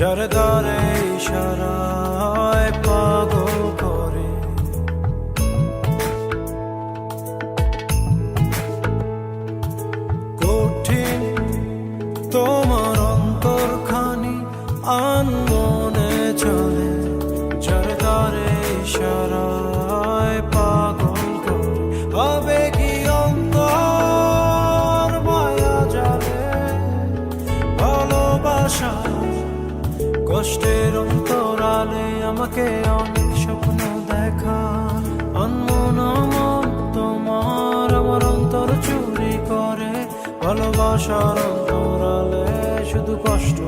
যারে তারে ইশারায় পাগল করে। কঠিন তোমার অন্তরখানি আনমনে চলে, যারে তারে ইশারায় পাগল করে। হবে কি অন্তর মায়া জালে, ভালোবাসা কষ্টের অন্তরালে আমাকে অনেক স্বপ্ন দেখা। আনমন মন তোমার আমার অন্তর চুরি করে, ভালোবাসার অন্তরালে শুধু কষ্ট।